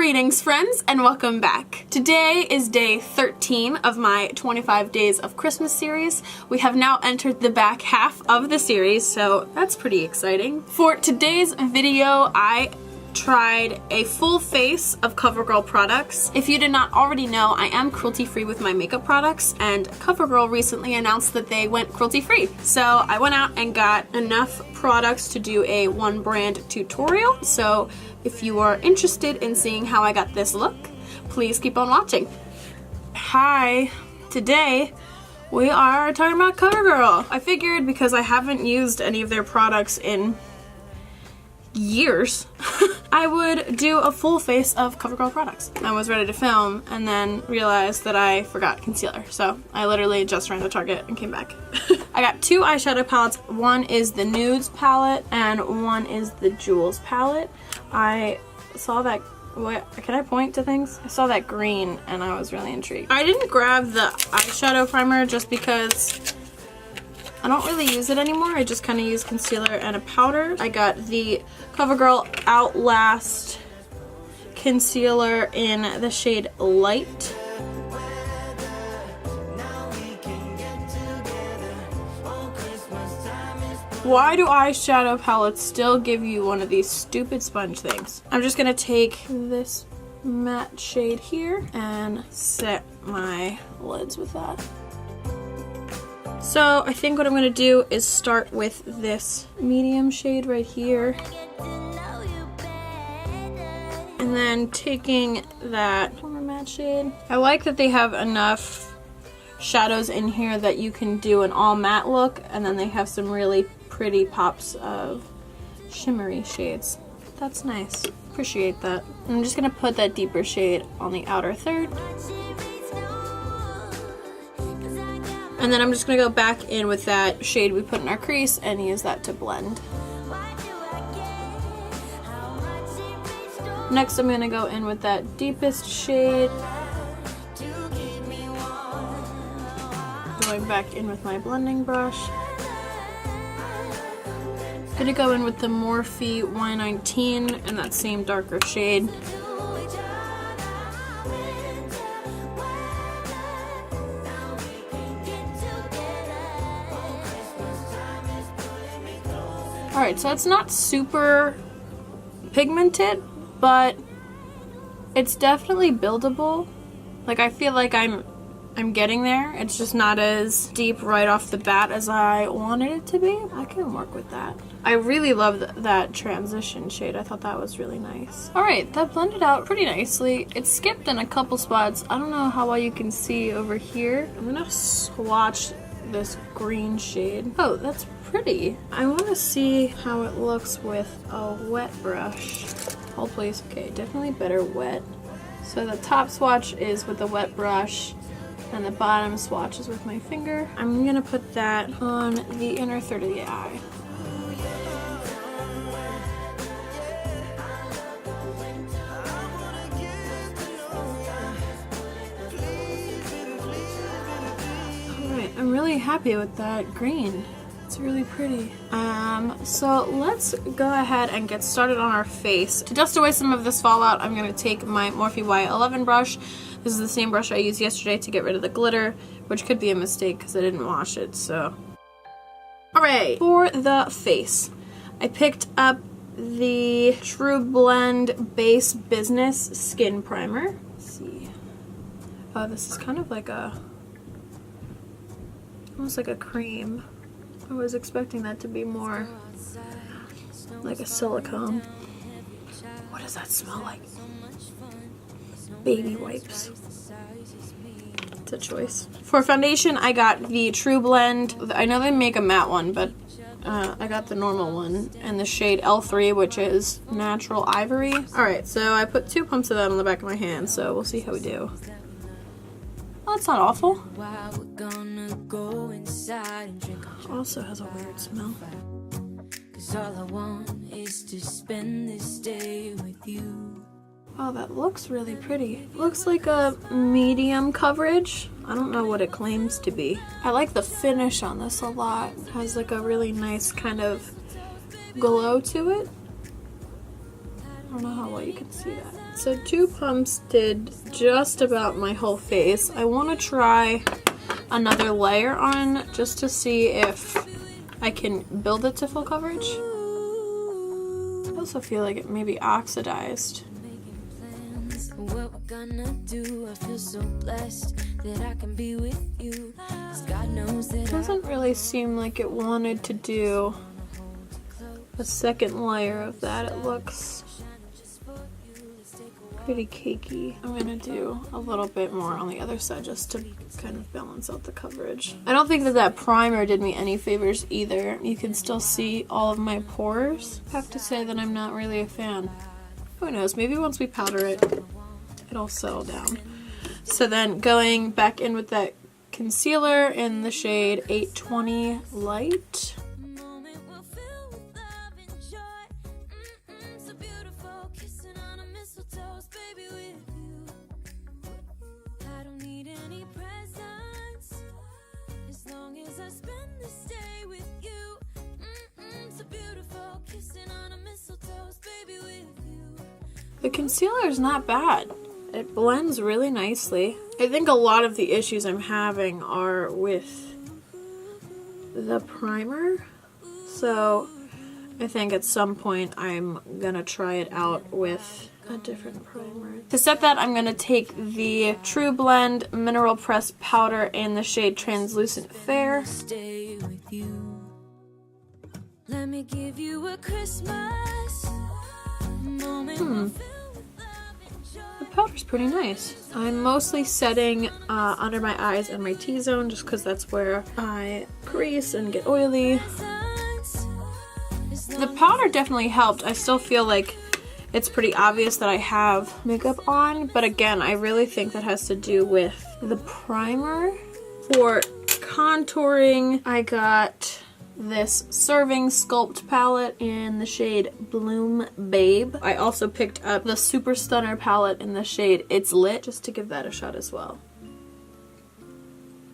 Greetings friends and welcome back. Today is day 13 of my 25 Days of Christmas series. We have now entered the back half of the series, so that's pretty exciting. For today's video, I tried a full face of Covergirl products. If you did not already know, I am cruelty-free with my makeup products, and Covergirl recently announced that they went cruelty-free. So I went out and got enough products to do a one brand tutorial. So if you are interested in seeing how I got this look, please keep on watching. Hi, today we are talking about Covergirl. I figured because I haven't used any of their products in years, I would do a full face of Covergirl products. I was ready to film and then realized that I forgot concealer, so I literally just ran to Target and came back. I got two eyeshadow palettes. One is the Nudes palette and one is the Jewels palette. I saw that, can I point to things? I saw that green and I was really intrigued. I didn't grab the eyeshadow primer just because I don't really use it anymore. I just kind of use concealer and a powder. I got the Covergirl Outlast concealer in the shade Light. Why do eyeshadow palettes still give you one of these stupid sponge things? I'm just gonna take this matte shade here and set my lids with that. So I think what I'm gonna do is start with this medium shade right here. And then taking that former matte shade. I like that they have enough shadows in here that you can do an all matte look, and then they have some really pretty pops of shimmery shades. That's nice. Appreciate that. I'm just gonna put that deeper shade on the outer third. And then I'm just gonna go back in with that shade we put in our crease and use that to blend. Next I'm gonna go in with that deepest shade. Going back in with my blending brush. Gonna go in with the Morphe Y19 and that same darker shade. Alright, so it's not super pigmented, but it's definitely buildable. Like, I feel like I'm getting there. It's just not as deep right off the bat as I wanted it to be. I can work with that. I really love that transition shade. I thought that was really nice. Alright, that blended out pretty nicely. It skipped in a couple spots. I don't know how well you can see over here. I'm gonna swatch this green shade. Oh, that's pretty. I want to see how it looks with a wet brush. Hold please. Okay, definitely better wet. So the top swatch is with a wet brush and the bottom swatch is with my finger. I'm gonna put that on the inner third of the eye. Alright, I'm really happy with that green. It's really pretty. So let's go ahead and get started on our face. To dust away some of this fallout, I'm going to take my Morphe Y11 brush. This is the same brush I used yesterday to get rid of the glitter, which could be a mistake because I didn't wash it, so. Alright, for the face, I picked up the True Blend Base Business Skin Primer. Let's see. Oh, this is kind of like almost like a cream. I was expecting that to be more like a silicone. What does that smell like? Baby wipes. It's a choice. For foundation, I got the True Blend. I know they make a matte one, but I got the normal one in the shade L3, which is Natural Ivory. Alright, so I put 2 pumps of that on the back of my hand, so we'll see how we do. Oh, that's not awful. Also has a weird smell. All I want is to spend this day with you. Wow, that looks really pretty. Looks like a medium coverage. I don't know what it claims to be. I like the finish on this a lot. It has like a really nice kind of glow to it. I don't know how well you can see that. so 2 pumps did just about my whole face. I want to try another layer on just to see if I can build it to full coverage. I also feel like it may be oxidized. What we're gonna do, I feel so blessed that I can be with you. God knows that It doesn't really seem like it wanted to do a second layer of that. It looks pretty cakey. I'm gonna do a little bit more on the other side just to kind of balance out the coverage. I don't think that that primer did me any favors either. You can still see all of my pores. I have to say that I'm not really a fan. Who knows, maybe once we powder it, it'll settle down. So then going back in with that concealer in the shade 820 Light. The concealer is not bad. It blends really nicely. I think a lot of the issues I'm having are with the primer. So I think at some point I'm gonna try it out with a different primer. To set that, I'm gonna take the True Blend Mineral Press Powder in the shade Translucent Fair. Stay with you. Let me give you a Christmas moment. The powder's pretty nice. I'm mostly setting under my eyes and my T-zone just because that's where I crease and get oily. The powder definitely helped. I still feel like it's pretty obvious that I have makeup on, but again, I really think that has to do with the primer. For contouring, I got this Serving Sculpt palette in the shade Bloom Babe. I also picked up the Super Stunner palette in the shade It's Lit, just to give that a shot as well.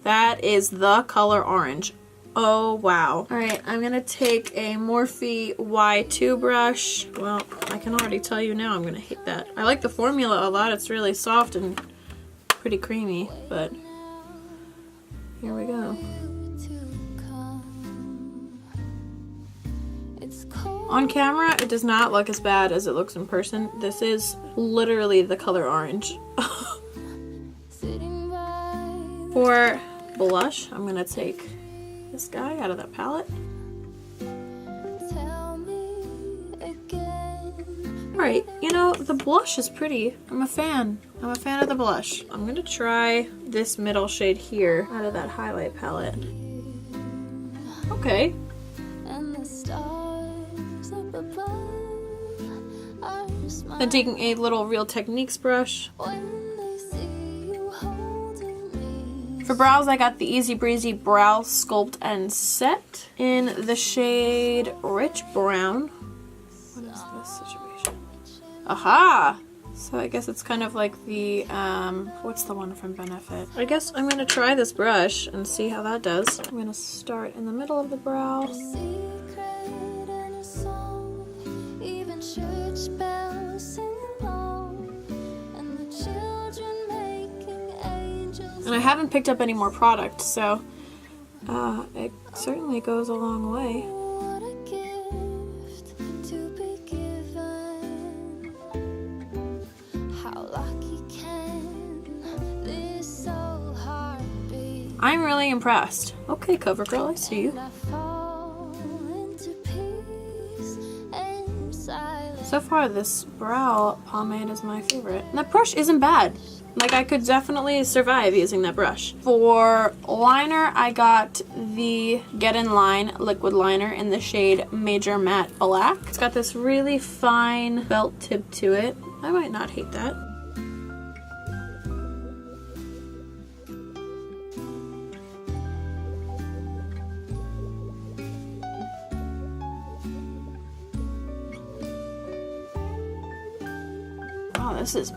That is the color orange. Oh wow. Alright, I'm gonna take a Morphe Y2 brush. Well, I can already tell you now I'm gonna hate that. I like the formula a lot, it's really soft and pretty creamy, but here we go. On camera, it does not look as bad as it looks in person. This is literally the color orange. For blush, I'm gonna take this guy out of that palette. Alright, you know, the blush is pretty. I'm a fan. I'm a fan of the blush. I'm gonna try this middle shade here out of that highlight palette. Okay. Then taking a little Real Techniques brush. For brows, I got the Easy Breezy Brow Sculpt and Set in the shade Rich Brown. What is this situation? Aha! So I guess it's kind of like the, what's the one from Benefit? I guess I'm gonna try this brush and see how that does. I'm gonna start in the middle of the brow. And I haven't picked up any more product, so it certainly goes a long way. I'm really impressed. Okay, Covergirl, I see you. So far, this brow pomade is my favorite. And that brush isn't bad. Like, I could definitely survive using that brush. For liner, I got the Get In Line liquid liner in the shade Major Matte Black. It's got this really fine felt tip to it. I might not hate that. Wow, this is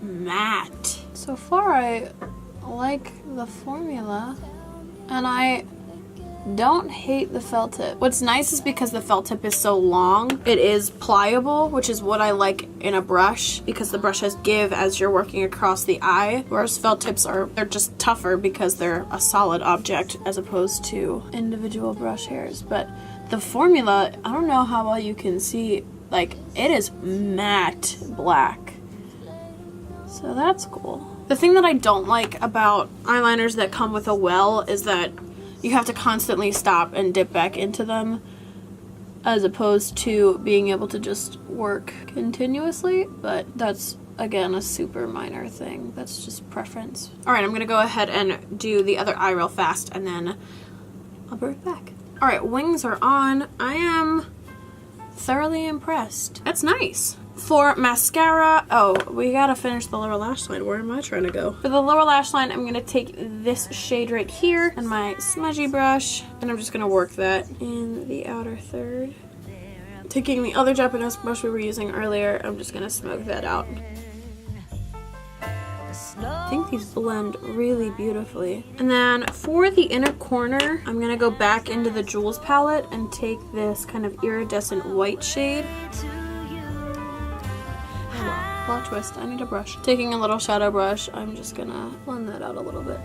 matte. So far I like the formula, and I don't hate the felt tip. What's nice is because the felt tip is so long, it is pliable, which is what I like in a brush, because the brush has give as you're working across the eye, whereas felt tips they're just tougher because they're a solid object as opposed to individual brush hairs. But the formula, I don't know how well you can see, like, it is matte black. So that's cool. The thing that I don't like about eyeliners that come with a well is that you have to constantly stop and dip back into them, as opposed to being able to just work continuously. But that's, again, a super minor thing. That's just preference. Alright, I'm gonna go ahead and do the other eye real fast, and then I'll be right back. Alright, wings are on. I am thoroughly impressed. That's nice. For mascara, oh, we gotta finish the lower lash line. Where am I trying to go? For the lower lash line, I'm gonna take this shade right here and my smudgy brush, and I'm just gonna work that in the outer third. Taking the other Japanese brush we were using earlier, I'm just gonna smoke that out. I think these blend really beautifully. And then for the inner corner, I'm gonna go back into the Jewels palette and take this kind of iridescent white shade. Plot twist, I need a brush. Taking a little shadow brush, I'm just gonna blend that out a little bit.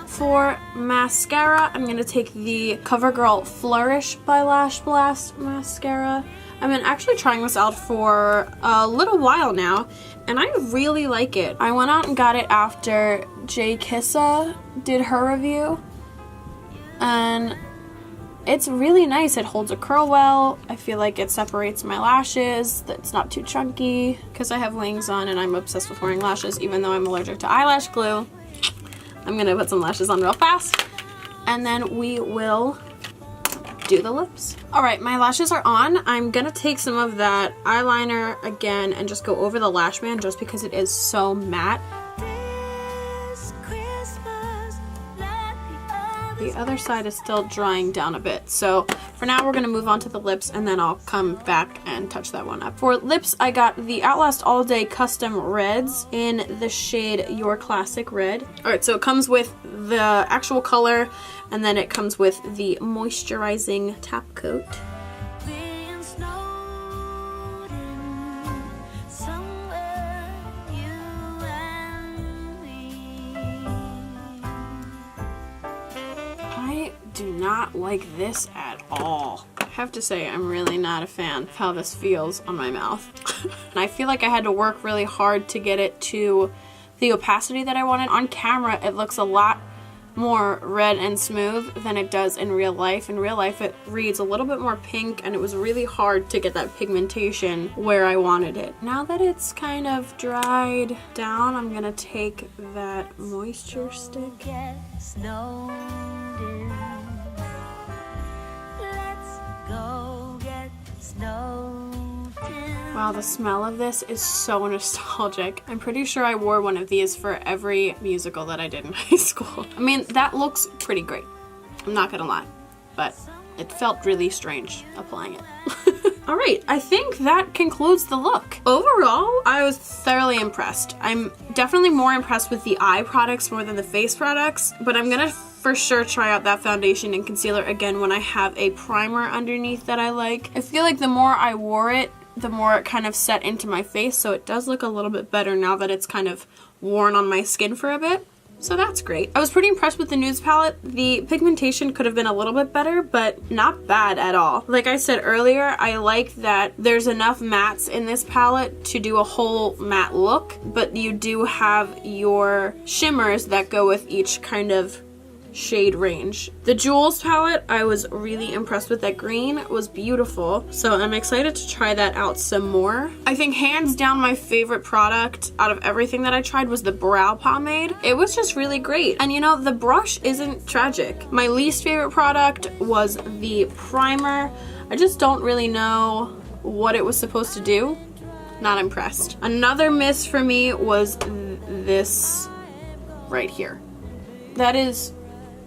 For mascara, I'm gonna take the Covergirl Flourish by Lash Blast mascara. I've been actually trying this out for a little while now, and I really like it. I went out and got it after Jay Kissa did her review, and it's really nice. It holds a curl well. I feel like it separates my lashes. It's not too chunky. Because I have wings on and I'm obsessed with wearing lashes, even though I'm allergic to eyelash glue. I'm gonna put some lashes on real fast, and then we will do the lips. Alright, my lashes are on. I'm gonna take some of that eyeliner again and just go over the lash band just because it is so matte. The other side is still drying down a bit. So for now we're gonna move on to the lips, and then I'll come back and touch that one up. For lips, I got the Outlast All Day Custom Reds in the shade Your Classic Red. Alright, so it comes with the actual color, and then it comes with the moisturizing top coat. Do not like this at all. I have to say, I'm really not a fan of how this feels on my mouth. And I feel like I had to work really hard to get it to the opacity that I wanted. On camera, it looks a lot more red and smooth than it does in real life. In real life, it reads a little bit more pink, and it was really hard to get that pigmentation where I wanted it. Now that it's kind of dried down, I'm gonna take that moisture stick. Wow, the smell of this is so nostalgic. I'm pretty sure I wore one of these for every musical that I did in high school. I mean, that looks pretty great. I'm not gonna lie, but it felt really strange applying it. Alright, I think that concludes the look. Overall, I was thoroughly impressed. I'm definitely more impressed with the eye products more than the face products, but I'm gonna for sure try out that foundation and concealer again when I have a primer underneath that I like. I feel like the more I wore it, the more it kind of set into my face, so it does look a little bit better now that it's kind of worn on my skin for a bit. So that's great. I was pretty impressed with the nudes palette. The pigmentation could have been a little bit better, but not bad at all. Like I said earlier, I like that there's enough mattes in this palette to do a whole matte look, but you do have your shimmers that go with each kind of shade range. The Jewels palette, I was really impressed with. That green. It was beautiful, so I'm excited to try that out some more. I think hands down my favorite product out of everything that I tried was the brow pomade. It was just really great, and you know, the brush isn't tragic. My least favorite product was the primer. I just don't really know what it was supposed to do. Not impressed. Another miss for me was this right here. That is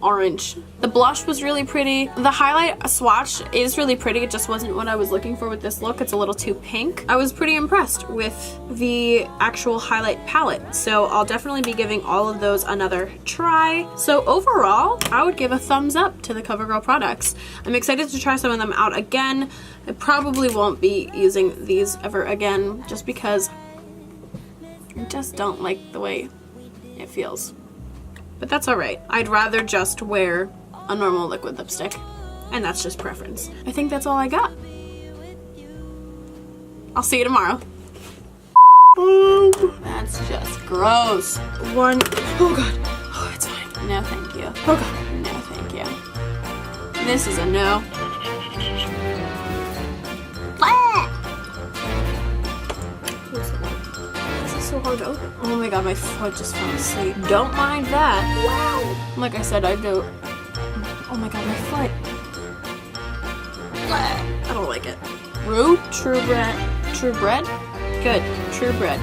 orange. The blush was really pretty. The highlight swatch is really pretty. It just wasn't what I was looking for with this look. It's a little too pink. I was pretty impressed with the actual highlight palette. So I'll definitely be giving all of those another try. So overall, I would give a thumbs up to the CoverGirl products. I'm excited to try some of them out again. I probably won't be using these ever again just because I just don't like the way it feels. But that's alright. I'd rather just wear a normal liquid lipstick. And that's just preference. I think that's all I got. I'll see you tomorrow. That's just gross. One. Oh god. Oh, it's fine. No, thank you. Oh god. No, thank you. This is a no. So hard to open. Oh my god, my foot just fell asleep. Don't mind that. Wow. Like I said, I do. Oh my god, my foot. I don't like it. True bread. Good. True bread.